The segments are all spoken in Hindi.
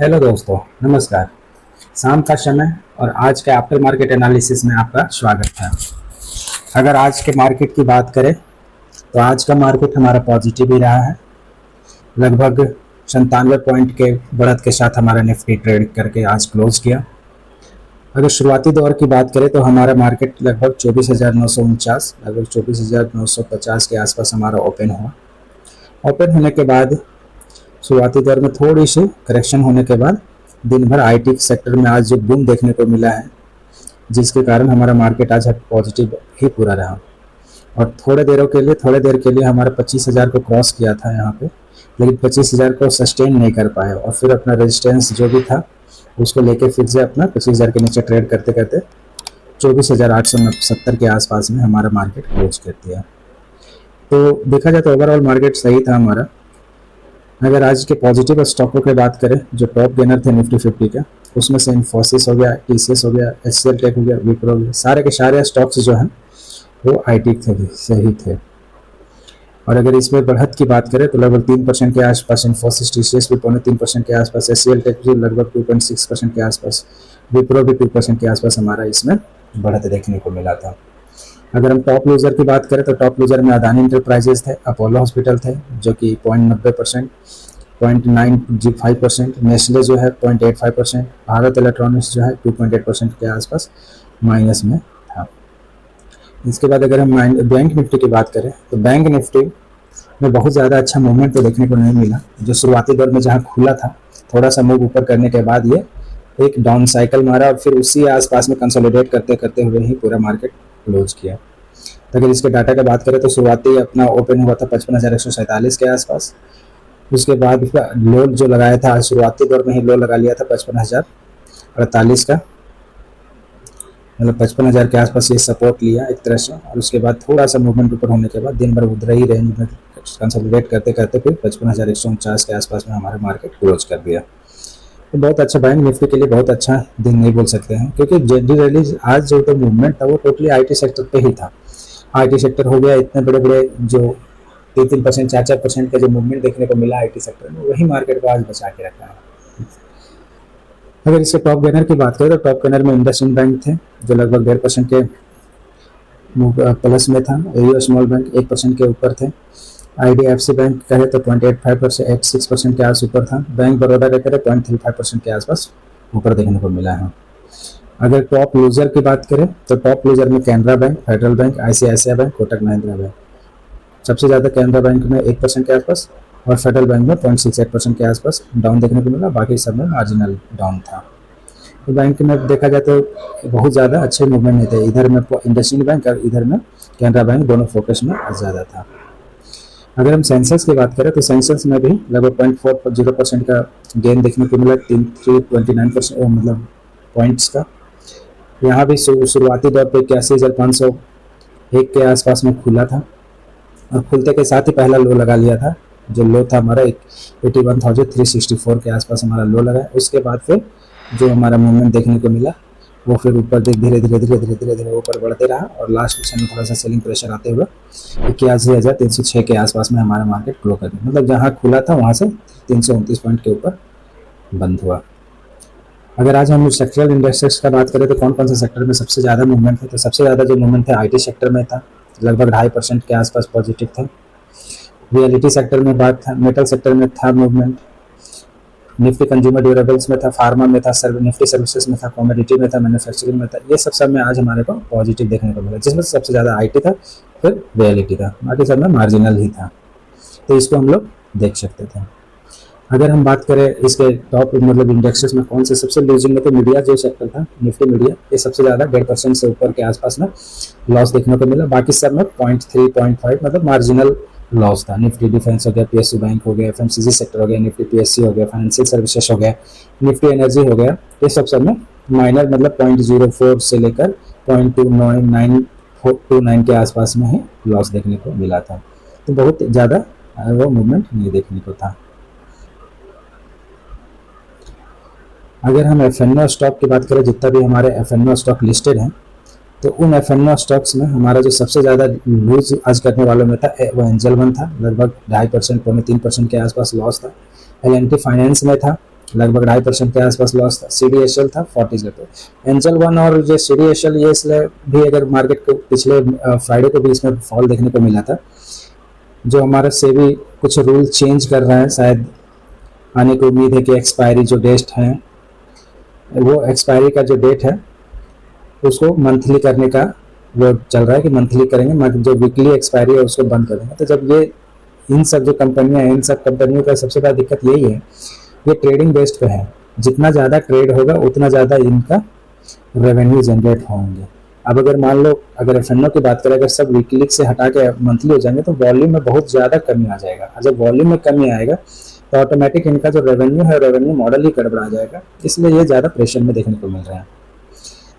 हेलो दोस्तों, नमस्कार। शाम का समय और आज के आफ्टर मार्केट एनालिसिस में आपका स्वागत है। अगर आज के मार्केट की बात करें तो आज का मार्केट हमारा पॉजिटिव ही रहा है। लगभग 97 पॉइंट के बढ़त के साथ हमारा निफ्टी ट्रेड करके आज क्लोज किया। अगर शुरुआती दौर की बात करें तो हमारा मार्केट लगभग 24,949 लगभग 24,950 के आसपास हमारा ओपन हुआ। ओपन होने के बाद शुरुआती दौर में थोड़ी सी करेक्शन होने के बाद दिन भर आईटी सेक्टर में आज जो बूम देखने को मिला है, जिसके कारण हमारा मार्केट आज पॉजिटिव ही पूरा रहा। और थोड़े देर के लिए हमारा 25,000 को क्रॉस किया था यहाँ पे, लेकिन 25,000 को सस्टेन नहीं कर पाए और फिर अपना रेजिस्टेंस जो भी था उसको लेके फिर से अपना 25,000 के नीचे ट्रेड करते करते 24,870 के आसपास में हमारा मार्केट क्लोज कर दिया। तो देखा जाए तो ओवरऑल मार्केट सही था हमारा। अगर आज के पॉजिटिव स्टॉकों की बात करें, जो टॉप गेनर थे निफ्टी 50 के, उसमें से इन्फोसिस हो गया, टीसीएस हो गया, एचसीएल टेक हो गया, विप्रो हो गया, सारे के सारे स्टॉक्स जो हैं वो आईटी से ही थे। और अगर इसमें बढ़त की बात करें तो लगभग 3% के आसपास इन्फोसिस, टीसीएस भी 3.5% के आसपास, एचसीएल टेक भी लगभग 2.6% के आसपास, विप्रो भी 2% के आसपास हमारा इसमें बढ़त देखने को मिला था। अगर हम टॉप लूजर की बात करें तो टॉप लूजर में अदानी इंटरप्राइजेस थे, अपोलो हॉस्पिटल थे जो कि 0.90%, 0.95%, नेस्ले जो है 0.85%, भारत इलेक्ट्रॉनिक्स जो है 2.8% के आसपास माइनस में था। इसके बाद अगर हम बैंक निफ्टी की बात करें तो बैंक निफ्टी में बहुत ज़्यादा अच्छा मूवमेंट तो देखने को नहीं मिला। जो शुरुआती दौर में जहाँ खुला था, थोड़ा सा मूव ऊपर करने के बाद ये एक डाउन साइकिल मारा और फिर उसी आसपास में कंसोलिडेट करते करते हुए ही पूरा मार्केट क्लोज किया। तो अगर इसके डाटा की बात करें तो शुरुआती अपना ओपन हुआ था 55,147 के आसपास। उसके बाद लो जो लगाया था शुरुआती दौर में ही लो लगा लिया था 55,048 का, मतलब 55,000 के आसपास ये सपोर्ट लिया एक तरह से। और उसके बाद थोड़ा सा मूवमेंट ऊपर होने के बाद दिन भर उधर ही रेंज में कंसोलिडेट करते करते फिर 55,149 के आसपास में हमारा मार्केट क्लोज कर दिया। तो बहुत अच्छा, बैंक निफ्टी के लिए बहुत अच्छा दिन नहीं बोल सकते हैं, क्योंकि जनरली आज जो तो मूवमेंट था वो टोटली आईटी सेक्टर पे ही था। आईटी सेक्टर हो गया, इतने बड़े बड़े जो 3-3%, 4-4% का जो मूवमेंट देखने को मिला आईटी सेक्टर में, वही मार्केट को आज बचा के रखा है। अगर इसके टॉप गेनर की बात करें तो टॉप गेनर में इंडसइंड बैंक थे जो लगभग 1.5% के प्लस में था। एयू स्मॉल बैंक 1% के ऊपर थे। आईडीएफसी बैंक कहे तो 0.85% के आस ऊपर था। बैंक बड़ौदा का करें 0.35% के आसपास ऊपर देखने को मिला है। अगर टॉप लूजर की बात करें तो टॉप लूजर में Canara bank, federal bank, ICICI bank, Kotak Mahindra bank. सबसे ज़्यादा कैनरा बैंक में 1% के आसपास और फेडरल बैंक में 0.68% के आसपास डाउन देखने को मिला। बाकी सब में मार्जिनल डाउन था। तो बैंक में देखा जाए तो बहुत ज़्यादा अच्छे मूवमेंट नहीं थे। इधर में इंडसइंड बैंक और इधर में कैनरा बैंक दोनों फोकस में ज़्यादा था। अगर हम सेंसेक्स की बात करें तो सेंसेक्स में भी लगभग 0.40% का गेन देखने को मिला, 329% मतलब पॉइंट्स का। यहाँ भी शुरुआती दौर पे 81,501 के आसपास में खुला था और खुलते के साथ ही पहला लो लगा लिया था। जो लो था हमारा 81,364 के आसपास हमारा लो लगा। उसके बाद फिर जो हमारा मूवमेंट देखने को मिला वो फिर ऊपर धीरे धीरे ऊपर बढ़ते रहा और लास्ट में थोड़ा सा सेलिंग प्रेशर आते हुए 81,306 के आसपास में हमारा मार्केट क्लोज कर दिया। मतलब जहाँ खुला था वहाँ से 329 पॉइंट के ऊपर बंद हुआ। अगर आज हम सेक्टरल इंडेक्सेस का बात करें तो कौन कौन से सेक्टर में सबसे ज़्यादा मूवमेंट है, तो सबसे ज़्यादा जो मूवमेंट है आईटी सेक्टर में था, लगभग 2.5% के आसपास पॉजिटिव था। रियलिटी सेक्टर में बात था, मेटल सेक्टर में था मूवमेंट, निफ्टी कंज्यूमर ड्यूरेबल्स में था, फार्मा में था, निफ्टी सर्विसेज में था, कॉमोडिटी में था, मैन्युफैक्चरिंग में था। ये सब में आज हमारे को पॉजिटिव देखने को मिला, जिसमें सबसे ज़्यादा आईटी था, फिर रियलिटी था, बाकी सब में मार्जिनल ही था। तो इसको हम लोग देख सकते थे। अगर हम बात करें इसके टॉप मतलब इंडेक्सेस में कौन से सबसे लूजिंग में, तो मीडिया जो सेक्टर था, निफ्टी मीडिया, ये सबसे ज़्यादा 1.5% से ऊपर के आसपास में लॉस देखने को मिला। बाकी सब में 0.3, 0.5 मतलब मार्जिनल लॉस था। निफ्टी डिफेंस हो गया, पीएसयू बैंक हो गया, एफएमसीजी सेक्टर हो गया, निफ्टी पीएससी हो गया, फाइनेंशियल सर्विसेज हो गया, निफ्टी एनर्जी हो गया, ये सब में माइनर मतलब 0.04 से लेकर 0.29 के आसपास में ही लॉस देखने को मिला था। तो बहुत ज़्यादा वो मूवमेंट नहीं देखने को था। अगर हम एफएनओ स्टॉक की बात करें, जितना भी हमारे एफएनओ स्टॉक लिस्टेड हैं, तो उन एफएनओ स्टॉक्स में हमारा जो सबसे ज़्यादा लूज आज करने वालों में था वो एंजल वन था, लगभग 2.5%, 3% के आसपास लॉस था। एल&टी फाइनेंस में था लगभग 2.5% के आसपास लॉस था। CDSL था 40 रुपये। एंजल वन और जो CDSL ये इसलिए भी अगर मार्केट को पिछले फ्राइडे को भी इसमें फॉल देखने को मिला था। जो हमारा सेबी कुछ रूल चेंज कर रहा है, शायद आने की उम्मीद है कि एक्सपायरी जो डेट है, वो एक्सपायरी का जो डेट है उसको मंथली करने का वो चल रहा है कि मंथली करेंगे, जो वीकली एक्सपायरी है उसको बंद कर देंगे। तो जब ये इन सब जो कंपनियां हैं, इन सब कंपनियों का सबसे बड़ा दिक्कत यही है, ये ट्रेडिंग बेस्ड पे है। जितना ज़्यादा ट्रेड होगा उतना ज़्यादा इनका रेवेन्यू जनरेट होंगे। अब अगर मान लो अगर एफ की बात करें, अगर सब वीकली से हटा के मंथली हो जाएंगे तो वॉल्यूम में बहुत ज़्यादा कमी आ जाएगा। और जब वॉल्यूम में कमी आएगा तो ऑटोमेटिक इनका जो रेवेन्यू है, रेवेन्यू मॉडल ही गड़बड़ा जाएगा। इसलिए ये ज़्यादा प्रेशर में देखने को मिल रहा है।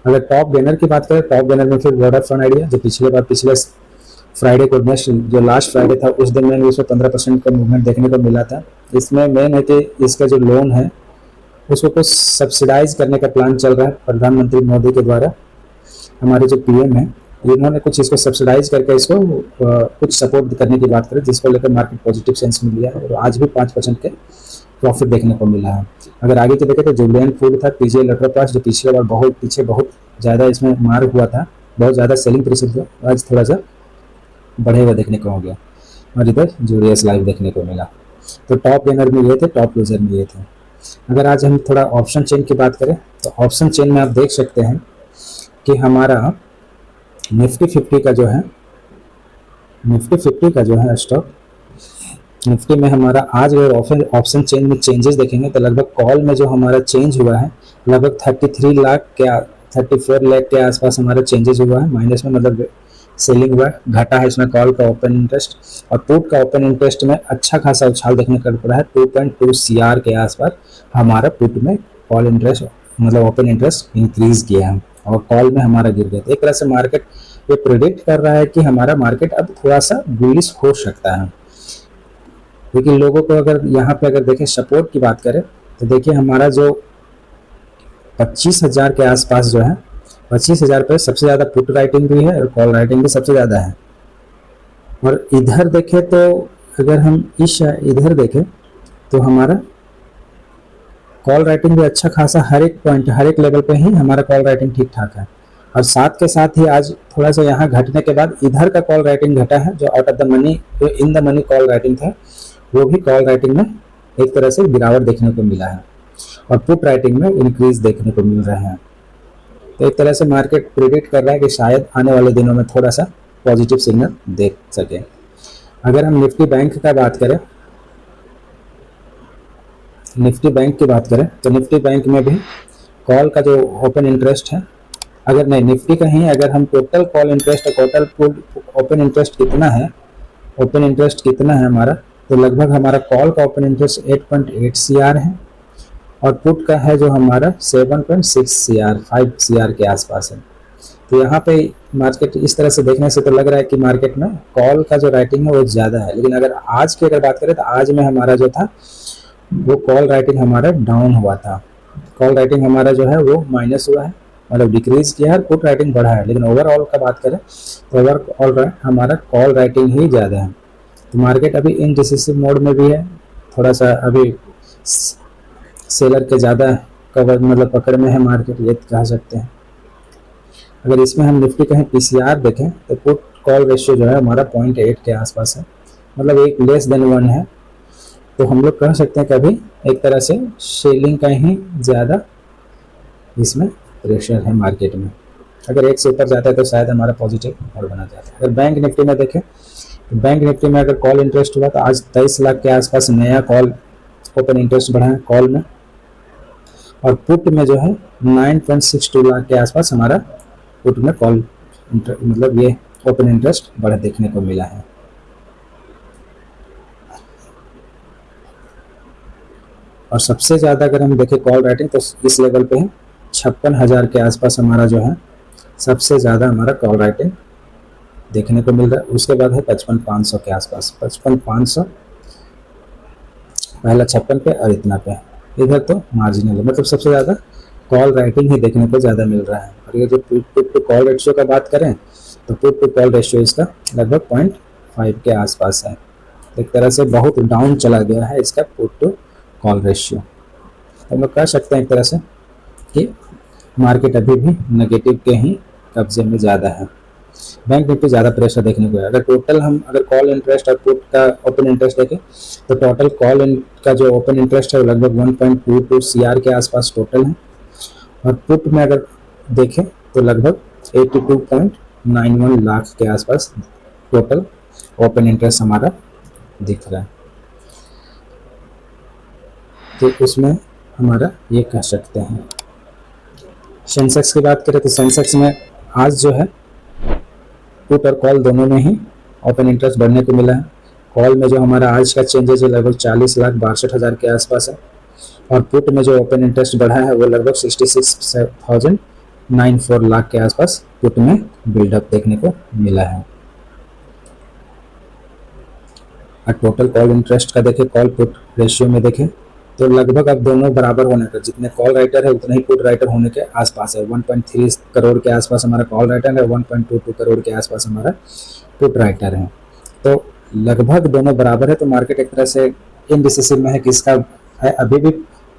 अगर टॉप गेनर की बात करें, टॉप गेनर में फिर वोडाफोन आइडिया, जो पिछले फ्राइडे को जो लास्ट फ्राइडे था उस दिन में उसमें 15% का मूवमेंट देखने को मिला था। इसमें मेन है कि इसका जो लोन है उसको कुछ सब्सिडाइज करने का प्लान चल रहा है प्रधानमंत्री मोदी के द्वारा। हमारे जो PM है इन्होंने कुछ इसको सब्सिडाइज करके इसको कुछ सपोर्ट करने की बात करें, जिसको लेकर मार्केट पॉजिटिव सेंस में लिया है और आज भी 5% के प्रॉफिट देखने को मिला है। अगर आगे के देखें तो जुबिलेंट फूड था, PGI इलेक्ट्रोप्लास्ट, जो पिछले बार बहुत ज़्यादा इसमें मार हुआ था, बहुत ज़्यादा सेलिंग प्रेशर था, आज थोड़ा सा बढ़े हुआ देखने को हो गया। और इधर JDS लाइव देखने को मिला। तो टॉप गेनर में ये थे, टॉप लूजर में ये थे। अगर आज हम थोड़ा ऑप्शन चेन की बात करें तो ऑप्शन चेन में आप देख सकते हैं कि हमारा निफ्टी 50 का जो है स्टॉक निफ्टी में हमारा आज अगर ऑप्शन चेन में चेंजेस देखेंगे तो लगभग कॉल में जो हमारा चेंज हुआ है लगभग 34 लाख के 34 लाख के आसपास हमारा चेंजेस हुआ है माइनस में, मतलब सेलिंग हुआ है, घटा है इसमें कॉल का ओपन इंटरेस्ट। और पुट का ओपन इंटरेस्ट में अच्छा खासा उछाल देखने को पड़ा है, 2.2 CR के आसपास हमारा पुट में कॉल इंटरेस्ट मतलब ओपन इंटरेस्ट इंक्रीज किया है और कॉल में हमारा गिर गया। एक तरह से मार्केट ये प्रेडिक्ट कर रहा है कि हमारा मार्केट अब थोड़ा सा बुलिश हो सकता है। लेकिन लोगों को अगर यहाँ पे अगर देखें सपोर्ट की बात करें तो देखिए हमारा जो 25,000 के आसपास जो है 25,000 पे सबसे ज़्यादा पुट राइटिंग भी है और कॉल राइटिंग भी सबसे ज़्यादा है। और इधर देखें तो अगर हम इधर देखें तो हमारा कॉल राइटिंग भी अच्छा खासा हर एक पॉइंट हर एक लेवल पे ही हमारा कॉल राइटिंग ठीक ठाक है। और साथ के साथ ही आज थोड़ा सा यहाँ घटने के बाद इधर का कॉल राइटिंग घटा है, जो आउट ऑफ द मनी जो in the money call writing था वो भी कॉल राइटिंग में एक तरह से गिरावट देखने को मिला है और पुट राइटिंग में इंक्रीज देखने को मिल रहे हैं। तो एक तरह से मार्केट प्रेडिक्ट कर रहा है कि शायद आने वाले दिनों में थोड़ा सा पॉजिटिव सिग्नल देख सके। अगर हम निफ्टी बैंक की बात करें तो निफ्टी बैंक में भी कॉल का जो ओपन इंटरेस्ट है, अगर नहीं निफ्टी का ही अगर हम टोटल कॉल इंटरेस्ट और टोटल ओपन इंटरेस्ट कितना है हमारा, तो लगभग हमारा कॉल का ओपन इंटरेस्ट 8.8 CR है और पुट का है जो हमारा 7.6 CR 5 CR के आसपास है। तो यहाँ पे मार्केट इस तरह से देखने से तो लग रहा है कि मार्केट में कॉल का जो राइटिंग है वो ज़्यादा है। लेकिन अगर आज की अगर बात करें तो आज में हमारा जो था वो कॉल राइटिंग हमारा डाउन हुआ था, कॉल राइटिंग हमारा जो है वो माइनस हुआ है, मतलब डिक्रीज किया है, पुट राइटिंग बढ़ा है। लेकिन ओवरऑल का बात करें तो ओवरऑल हमारा कॉल राइटिंग ही ज़्यादा है। तो मार्केट अभी इनडिसिसिव मोड में भी है, थोड़ा सा अभी सेलर के ज़्यादा कवर मतलब पकड़ में है मार्केट, ये कह सकते हैं। अगर इसमें हम निफ्टी कहें PCR देखें तो पुट कॉल रेशियो जो है हमारा 0.8 के आसपास है, मतलब एक लेस देन 1 है। तो हम लोग कह सकते हैं कि अभी एक तरह से सेलिंग का ही ज़्यादा इसमें प्रेशर है मार्केट में। अगर एक से ऊपर जाता है तो शायद हमारा पॉजिटिव और बना जाता है। अगर बैंक निफ्टी में देखें तो बैंक निफ्टी में अगर कॉल इंटरेस्ट हुआ तो आज 23 लाख के आसपास नया कॉल ओपन इंटरेस्ट बढ़ा है कॉल में, और पुट में जो है 9.62 लाख के आसपास हमारा पुट में कॉल मतलब ये ओपन इंटरेस्ट बढ़ा देखने को मिला है। और सबसे ज़्यादा अगर हम देखें कॉल राइटिंग तो इस लेवल पे है 56,000 के आसपास हमारा जो है सबसे ज़्यादा हमारा कॉल राइटिंग देखने को मिल रहा है। उसके बाद है 55,500 के आसपास, 55,500 पहला 56 पे और इतना पे, इधर तो मार्जिनल है, मतलब सबसे ज़्यादा कॉल राइटिंग ही देखने को ज़्यादा मिल रहा है। और ये जो पुट टू कॉल रेशियो का बात करें तो पुट टू कॉल रेशियो इसका लगभग 0.5 के आसपास है। एक तरह से बहुत डाउन चला गया है इसका पुट टू कॉल रेशियो। हम लोग कह सकते हैं एक तरह से कि मार्केट अभी भी नेगेटिव के ही कब्जे में ज़्यादा है। बैंक निफ्टी ज़्यादा प्रेशर देखने को है। अगर टोटल हम अगर कॉल इंटरेस्ट और पुट का ओपन इंटरेस्ट देखें तो टोटल कॉल का जो ओपन इंटरेस्ट है वो लगभग 1.22 CR के आसपास टोटल है, और पुट में अगर देखें तो लगभग 82.91 लाख के आसपास टोटल ओपन इंटरेस्ट हमारा दिख रहा है। तो उसमें हमारा ये कह सकते हैं। सेंसेक्स की बात करें तो सेंसेक्स में आज जो है पुट और कॉल दोनों में ही ओपन इंटरेस्ट बढ़ने को मिला है। कॉल में जो हमारा आज का चेंजेस है लगभग 40,62,000 के आसपास है, और पुट में जो ओपन इंटरेस्ट बढ़ा है वो लगभग 66,094 लाख के आसपास पुट में बिल्डअप देखने को मिला है। और टोटल कॉल इंटरेस्ट का देखें, कॉल पुट रेशियो में देखें तो लगभग अब दोनों बराबर होने का, जितने कॉल राइटर है उतने ही पुट राइटर होने के आसपास है। 1.3 करोड़ के आसपास हमारा कॉल राइटर है, 1.22 करोड़ के आसपास हमारा पुट राइटर है। तो लगभग दोनों बराबर है। तो मार्केट एक तरह से इनडिसिसिव में है, किसका है अभी भी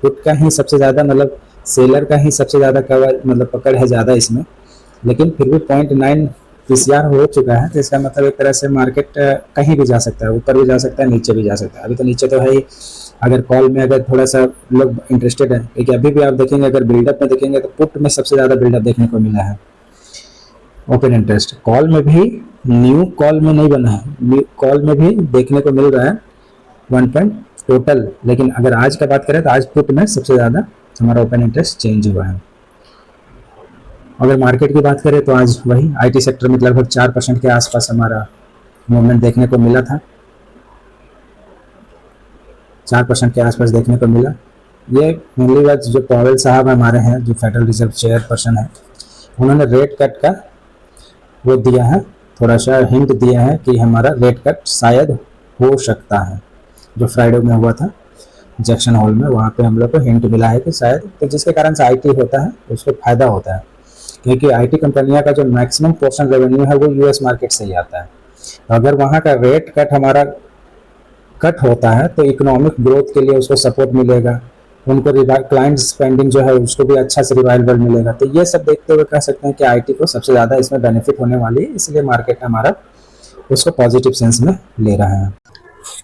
पुट का ही सबसे ज़्यादा, मतलब सेलर का ही सबसे ज़्यादा कवर, मतलब पकड़ है ज़्यादा इसमें, लेकिन फिर भी 0.9 PCR हो चुका है। तो इसका मतलब एक तरह से मार्केट कहीं भी जा सकता है, ऊपर भी जा सकता है, नीचे भी जा सकता है। अभी तो नीचे तो है ही। अगर कॉल में अगर थोड़ा सा लोग इंटरेस्टेड है, क्योंकि अभी भी आप देखेंगे अगर बिल्डअप में देखेंगे तो पुट में सबसे ज़्यादा बिल्डअप देखने को मिला है ओपन इंटरेस्ट। कॉल में भी न्यू कॉल में नहीं बना है, न्यू कॉल में भी देखने को मिल रहा है 1 टोटल, लेकिन अगर आज का बात करें तो आज पुट में सबसे ज़्यादा हमारा ओपन इंटरेस्ट चेंज हुआ है। अगर मार्केट की बात करें तो आज वही IT सेक्टर में लगभग 4% के आसपास हमारा मूवमेंट देखने को मिला था, 4% के आसपास देखने को मिला। ये मेनली बात जो पॉवेल साहब हमारे हैं, जो फेडरल रिजर्व चेयरपर्सन है, उन्होंने रेट कट का वो दिया है, थोड़ा सा हिंट दिया है कि हमारा रेट कट शायद हो सकता है। जो फ्राइडे में हुआ था जैक्सन हॉल में, वहाँ पे हम लोग को हिंट मिला है कि शायद, तो जिसके कारण से IT होता है उसको फायदा होता है, क्योंकि IT कंपनियां का जो मैक्सिमम पोर्शन रेवेन्यू है वो US मार्केट से ही आता है। तो अगर वहाँ का रेट कट हमारा कट होता है तो इकोनॉमिक ग्रोथ के लिए उसको सपोर्ट मिलेगा, उनको क्लाइंट स्पेंडिंग जो है उसको भी अच्छा से रिवाइवल मिलेगा। तो ये सब देखते हुए कह सकते हैं कि IT को सबसे ज़्यादा इसमें बेनिफिट होने वाली है, इसलिए मार्केट हमारा उसको पॉजिटिव सेंस में ले रहा है।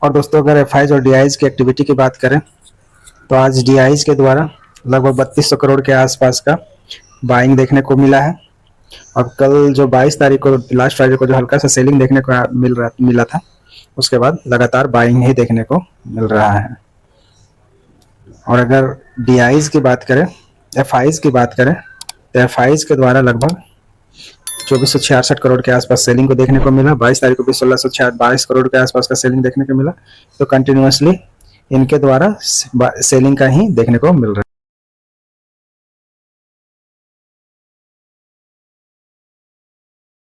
और दोस्तों अगर FIs और DIs की एक्टिविटी की बात करें तो आज DIs के द्वारा लगभग 3200 करोड़ के आसपास का बाइंग देखने को मिला है, और कल जो 22 तारीख को लास्ट फ्राइडे को जो हल्का सा सेलिंग देखने को मिला था, उसके बाद लगातार बाइंग ही देखने को मिल रहा है। और अगर DIs की बात करें, FIs की बात करें तो FIs के द्वारा लगभग 2466 करोड़ के आसपास सेलिंग को देखने को मिला। 22 तारीख को भी 1622 करोड़ के आसपास का सेलिंग देखने को मिला। तो कंटिन्यूसली इनके द्वारा सेलिंग का ही देखने को मिल रहा है।